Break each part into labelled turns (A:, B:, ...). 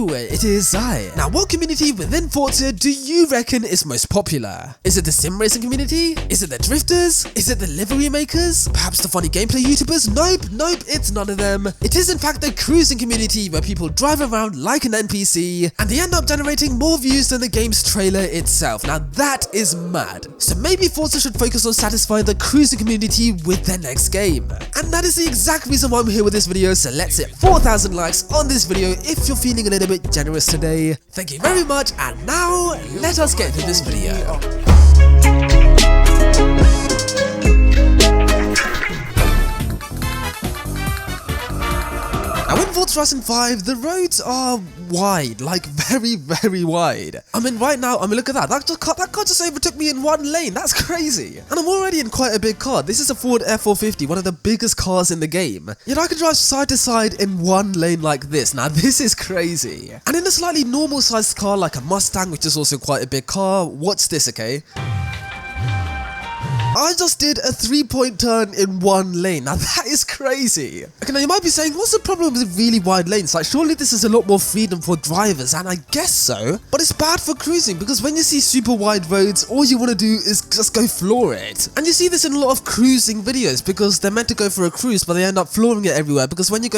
A: Hello, it is I. Now, what community within Forza do you reckon is most popular? Is it the sim racing community? Is it the drifters? Is it the livery makers? Perhaps the funny gameplay YouTubers? Nope, it's none of them. It is in fact the cruising community where people drive around like an NPC and they end up generating more views than the game's trailer itself. Now that is mad. So maybe Forza should focus on satisfying the cruising community with their next game. And that is the exact reason why I'm here with this video, so let's hit 4,000 likes on this video if you're feeling a little bit generous today. Thank you very much, and now let us get into this video. Now in Forza Horizon 5, the roads are wide, like very wide. I mean right now, look at that, that car just overtook me in one lane, that's crazy. And I'm already in quite a big car. This is a Ford F450, one of the biggest cars in the game. Yet I can drive side to side in one lane like this. Now this is crazy. And in a slightly normal sized car like a Mustang, which is also quite a big car, watch this, okay? I just did a 3-point turn in one lane. Now that is crazy. Okay, now you might be saying, what's the problem with really wide lanes? Like, surely this is a lot more freedom for drivers, and I guess so. But it's bad for cruising, because when you see super wide roads, all you want to do is just go floor it. And you see this in a lot of cruising videos, because they're meant to go for a cruise, but they end up flooring it everywhere, because when you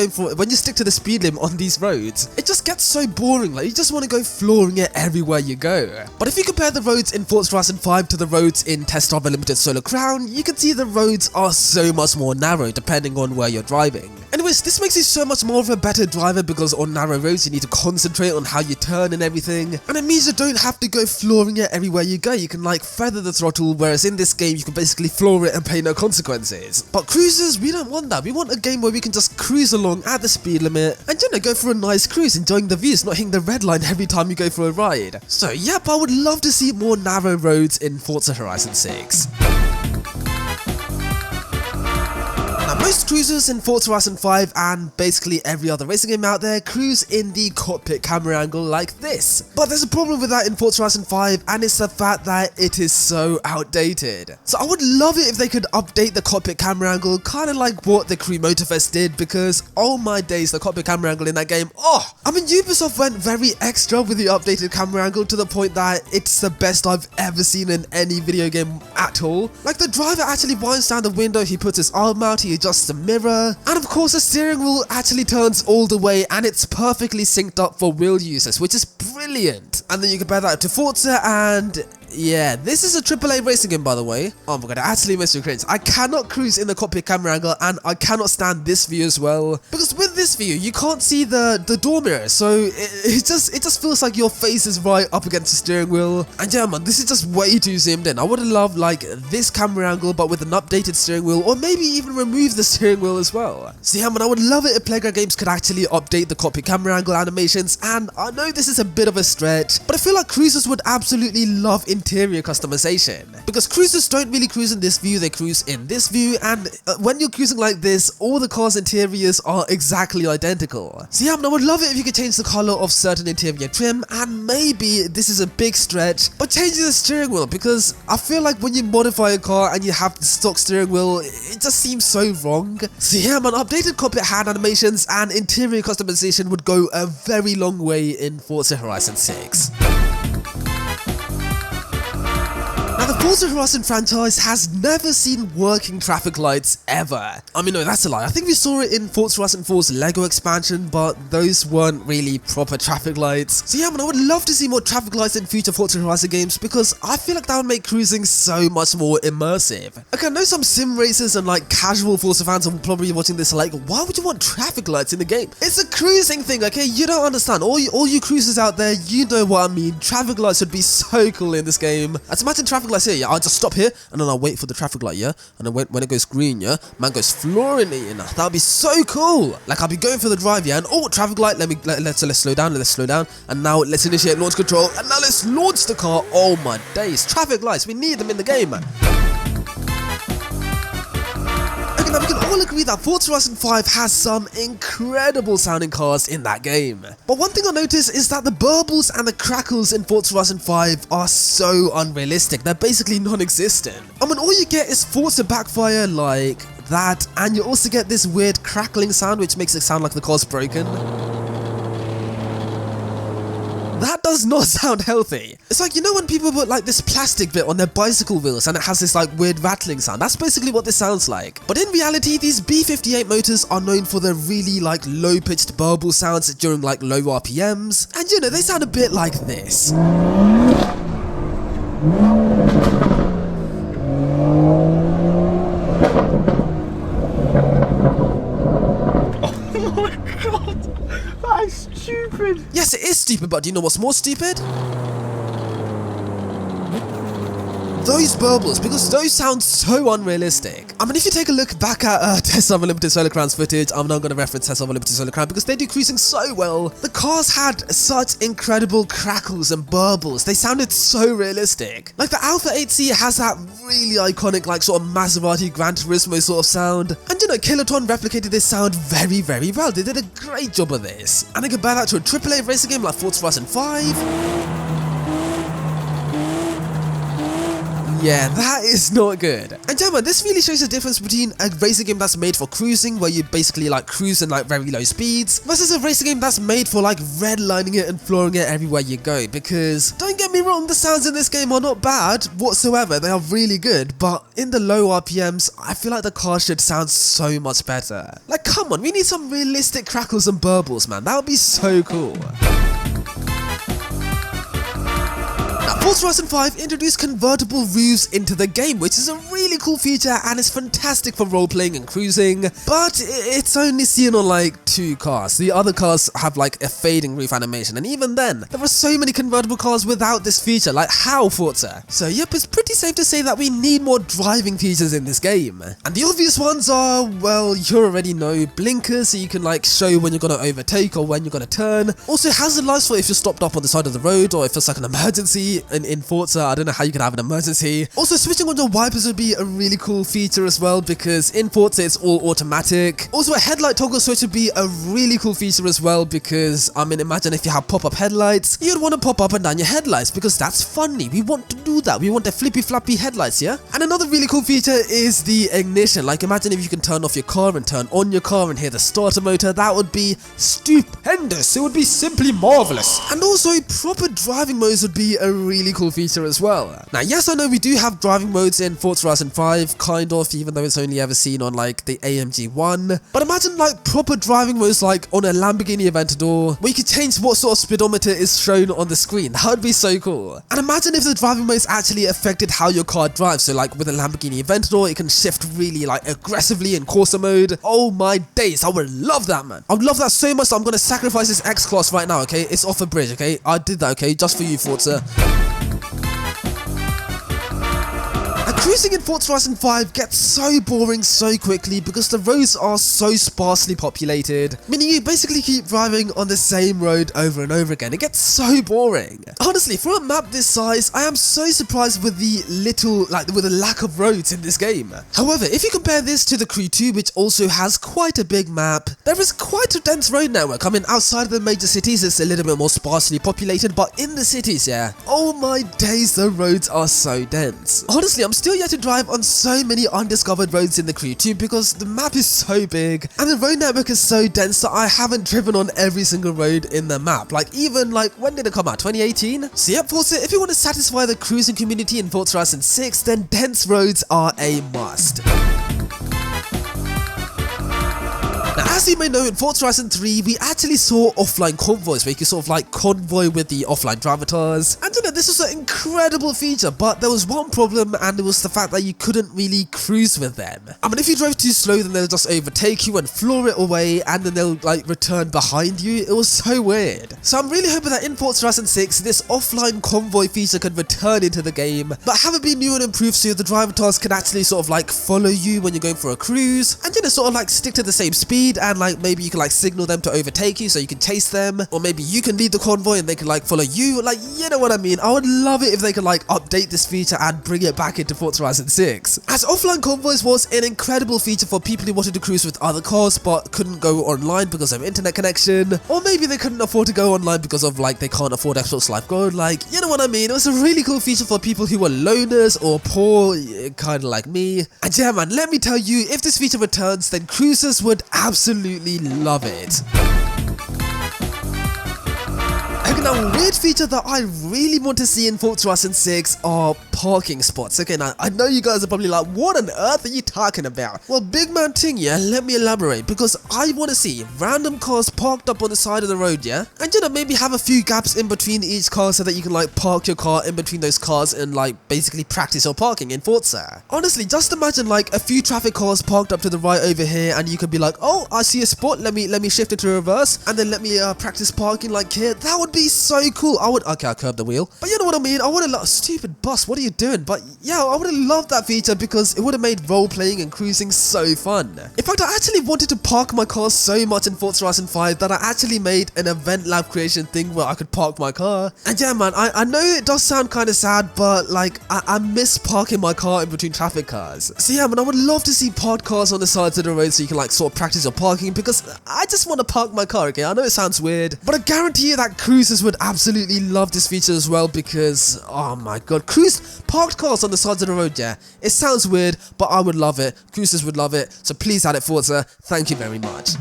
A: stick to the speed limit on these roads, it just gets so boring. Like, you just want to go flooring it everywhere you go. But if you compare the roads in Forza Horizon 5 to the roads in Test Drive Unlimited Solo Crown, you can see the roads are so much more narrow depending on where you're driving. Anyways, this makes you so much more of a better driver, because on narrow roads you need to concentrate on how you turn and everything, and it means you don't have to go flooring it everywhere you go. You can like feather the throttle, whereas in this game you can basically floor it and pay no consequences. But cruisers, we don't want that. We want a game where we can just cruise along at the speed limit and, you know, go for a nice cruise, enjoying the views, not hitting the red line every time you go for a ride. So yep, I would love to see more narrow roads in Forza Horizon 6. Now, most cruisers in Forza Horizon 5 and basically every other racing game out there cruise in the cockpit camera angle like this. But there's a problem with that in Forza Horizon 5, and it's the fact that it is so outdated. So I would love it if they could update the cockpit camera angle, kind of like what the Crew Motorfest did, because oh my days, the cockpit camera angle in that game, I mean, Ubisoft went very extra with the updated camera angle to the point that it's the best I've ever seen in any video game at all. Like, the driver actually winds down the window, he puts his arm out, he adjusts the mirror, and of course the steering wheel actually turns all the way, and it's perfectly synced up for real users, which is brilliant. And then you compare that to Forza, and yeah, this is a AAA racing game, by the way. Oh my god, I actually missed your cranes. I cannot cruise in the cockpit camera angle, and I cannot stand this view as well, because with this view you can't see the door mirror, so it just feels like your face is right up against the steering wheel. And yeah man, this is just way too zoomed in. I would have loved like this camera angle but with an updated steering wheel, or maybe even remove the steering wheel as well. So yeah man, I would love it if Playground Games could actually update the cockpit camera angle animations, and I know this is a bit of a stretch, but I feel like cruisers would absolutely love interior customization, because cruisers don't really cruise in this view, they cruise in this view, and when you're cruising like this, all the cars' interiors are exactly identical. So yeah, I would love it if you could change the color of certain interior trim, and maybe this is a big stretch, but changing the steering wheel, because I feel like when you modify a car and you have the stock steering wheel, it just seems so wrong. So yeah man, updated cockpit hand animations and interior customization would go a very long way in Forza Horizon 6. Now, the Forza Horizon franchise has never seen working traffic lights ever. I mean, no, that's a lie. I think we saw it in Forza Horizon 4's LEGO expansion, but those weren't really proper traffic lights. So yeah, man, I would love to see more traffic lights in future Forza Horizon games, because I feel like that would make cruising so much more immersive. Okay, I know some sim racers and like casual Forza fans are probably watching this like, why would you want traffic lights in the game? It's a cruising thing, okay? You don't understand. All you cruisers out there, you know what I mean. Traffic lights would be so cool in this game. Let's imagine traffic lights here, yeah? I'll just stop here and then I'll wait for the traffic light, yeah? And then when it goes green, yeah, man goes flooring it, you know? That would be so cool. Like, I'll be going for the drive, yeah, and oh, traffic light, let's slow down, and now let's initiate launch control, and now let's launch the car. Oh my days, traffic lights, we need them in the game, man. Now we can all agree that Forza Horizon 5 has some incredible sounding cars in that game. But one thing I noticed is that the burbles and the crackles in Forza Horizon 5 are so unrealistic. They're basically non-existent. I mean, all you get is Forza backfire like that, and you also get this weird crackling sound which makes it sound like the car's broken. That does not sound healthy. It's like, you know when people put like this plastic bit on their bicycle wheels and it has this like weird rattling sound? That's basically what this sounds like. But in reality, these B58 motors are known for their really like low pitched burble sounds during like low RPMs. And you know, they sound a bit like this.
B: Stupid.
A: Yes, it is stupid, but do you know what's more stupid? Those burbles, because those sound so unrealistic. I mean, if you take a look back at Tesla Unlimited Solar Crown's footage, I'm not going to reference Tesla Unlimited Solar Crown because they do cruising so well. The cars had such incredible crackles and burbles. They sounded so realistic. Like the Alpha 8C has that really iconic, like sort of Maserati Gran Turismo sort of sound. And you know, Kiloton replicated this sound very, very well. They did a great job of this. And I compare that to a AAA racing game like Forza Horizon 5. Yeah, that is not good. And yeah, man, this really shows the difference between a racing game that's made for cruising, where you basically like cruise in like very low speeds, versus a racing game that's made for like redlining it and flooring it everywhere you go. Because don't get me wrong, the sounds in this game are not bad whatsoever. They are really good, but in the low RPMs, I feel like the car should sound so much better. Like, come on, we need some realistic crackles and burbles, man. That would be so cool. Forza Horizon 5 introduced convertible roofs into the game, which is a really cool feature and is fantastic for role-playing and cruising, but it's only seen on like 2 cars. The other cars have like a fading roof animation, and even then, there are so many convertible cars without this feature, like how Forza? So yep, it's pretty safe to say that we need more driving features in this game. And the obvious ones are, well, you already know, blinkers so you can like show when you're gonna overtake or when you're gonna turn. Also hazard lights for if you're stopped up on the side of the road or if it's like an emergency. In Forza, I don't know how you could have an emergency. Also, switching on your wipers would be a really cool feature as well, because in Forza it's all automatic. Also, a headlight toggle switch would be a really cool feature as well, because I mean, imagine if you have pop-up headlights, you'd want to pop up and down your headlights, because that's funny. We want to do that. We want the flippy floppy headlights, yeah? And another really cool feature is the ignition. Like, imagine if you can turn off your car and turn on your car and hear the starter motor. That would be stupendous. It would be simply marvelous. And also, proper driving modes would be a really cool feature as well. Now, yes, I know we do have driving modes in Forza Horizon 5, kind of, even though it's only ever seen on like the AMG 1. But imagine like proper driving modes like on a Lamborghini Aventador, where you could change what sort of speedometer is shown on the screen. That would be so cool. And imagine if the driving modes actually affected how your car drives. So like with a Lamborghini Aventador, it can shift really like aggressively in Corsa mode. Oh my days, I would love that, man. I would love that so much that I'm gonna sacrifice this X-Class right now, okay? It's off a bridge, okay? I did that, okay? Just for you, Forza. Cruising in Forza Horizon 5 gets so boring so quickly because the roads are so sparsely populated, meaning you basically keep driving on the same road over and over again. It gets so boring. Honestly, for a map this size, I am so surprised with the lack of roads in this game. However, if you compare this to the Crew 2, which also has quite a big map, there is quite a dense road network. I mean, outside of the major cities, it's a little bit more sparsely populated, but in the cities, yeah, oh my days, the roads are so dense. Honestly, I'm still yet to drive on so many undiscovered roads in the Crew 2 because the map is so big and the road network is so dense that I haven't driven on every single road in the map. Like, even like, when did it come out? 2018? So yep, Forza, if you want to satisfy the cruising community in Forza Horizon 6, then dense roads are a must. Now, as you may know, in Forza Horizon 3, we actually saw offline convoys, where you could sort of like convoy with the offline drivatars. And you know, this was an incredible feature, but there was one problem, and it was the fact that you couldn't really cruise with them. I mean, if you drove too slow, then they'll just overtake you and floor it away, and then they'll like return behind you. It was so weird. So I'm really hoping that in Forza Horizon 6, this offline convoy feature could return into the game, but have it be new and improved so the drivatars can actually sort of like follow you when you're going for a cruise, and you know, sort of like stick to the same speed, and like maybe you can like signal them to overtake you so you can chase them, or maybe you can lead the convoy and they can like follow you. Like, you know what I mean? I would love it if they could like update this feature and bring it back into Forza Horizon 6, as offline convoys was an incredible feature for people who wanted to cruise with other cars but couldn't go online because of internet connection, or maybe they couldn't afford to go online because of like they can't afford Xbox Live Gold. Like, you know what I mean? It was a really cool feature for people who were loners or poor, kind of like me. And yeah, man, let me tell you, if this feature returns, then cruisers would absolutely love it. Okay, now a weird feature that I really want to see in Forza Horizon 6 are parking spots. Okay, now I know you guys are probably like, what on earth are you talking about? Well, big man ting, yeah, let me elaborate, because I want to see random cars parked up on the side of the road, yeah? And you know, maybe have a few gaps in between each car so that you can like park your car in between those cars and like basically practice your parking in Forza. Honestly, just imagine like a few traffic cars parked up to the right over here, and you could be like, oh, I see a spot, let me shift it to reverse, and then let me practice parking like here. That would be so cool. Okay, I curbed the wheel, but you know what I mean. I would have loved, stupid bus, what are you doing? But yeah, I would have loved that feature because it would have made role playing and cruising so fun. In fact, I actually wanted to park my car so much in Forza Horizon 5 that I actually made an event lab creation thing where I could park my car. And yeah, man, I know it does sound kind of sad, but like I miss parking my car in between traffic cars. So yeah, man, I would love to see parked cars on the sides of the road so you can like sort of practice your parking, because I just want to park my car. Okay, I know it sounds weird, but I guarantee you that cruisers would absolutely love this feature as well, because oh my god, parked cars on the sides of the road, yeah, it sounds weird, but I would love it. Cruisers would love it, so please add it, Forza. Thank you very much.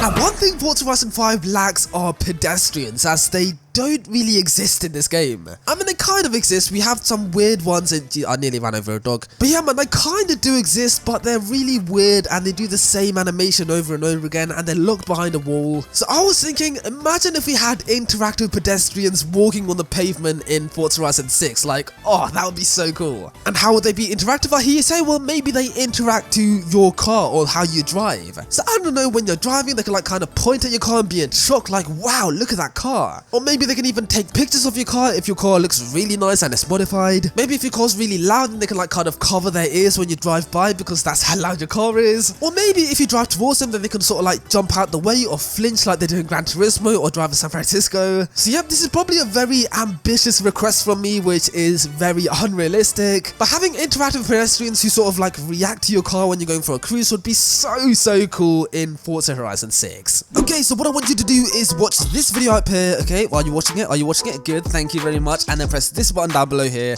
A: Now, one thing Forza Horizon 5 lacks are pedestrians, as they don't really exist in this game. I mean, they kind of exist. We have some weird ones, and I nearly ran over a dog. But yeah, man, they kind of do exist, but they're really weird, and they do the same animation over and over again, and they're locked behind a wall. So I was thinking, imagine if we had interactive pedestrians walking on the pavement in Forza Horizon 6. Like, oh, that would be so cool. And how would they be interactive? I hear you say, well, maybe they interact to your car or how you drive. So I don't know, when you're driving, they can like kind of point at your car and be in shock, like, wow, look at that car. Or maybe they can even take pictures of your car if your car looks really nice and it's modified. Maybe if your car's really loud, then they can like kind of cover their ears when you drive by, because that's how loud your car is. Or maybe if you drive towards them, then they can sort of like jump out the way or flinch like they do in Gran Turismo or Drive in San Francisco. So yep, this is probably a very ambitious request from me, which is very unrealistic. But having interactive pedestrians who sort of like react to your car when you're going for a cruise would be so cool in Forza Horizon 6. Okay, so what I want you to do is watch this video up here, okay, while you're watching it. Are you watching it? Good, thank you very much. And then press this button down below here.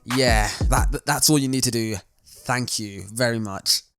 A: Yeah, that's all you need to do. Thank you very much.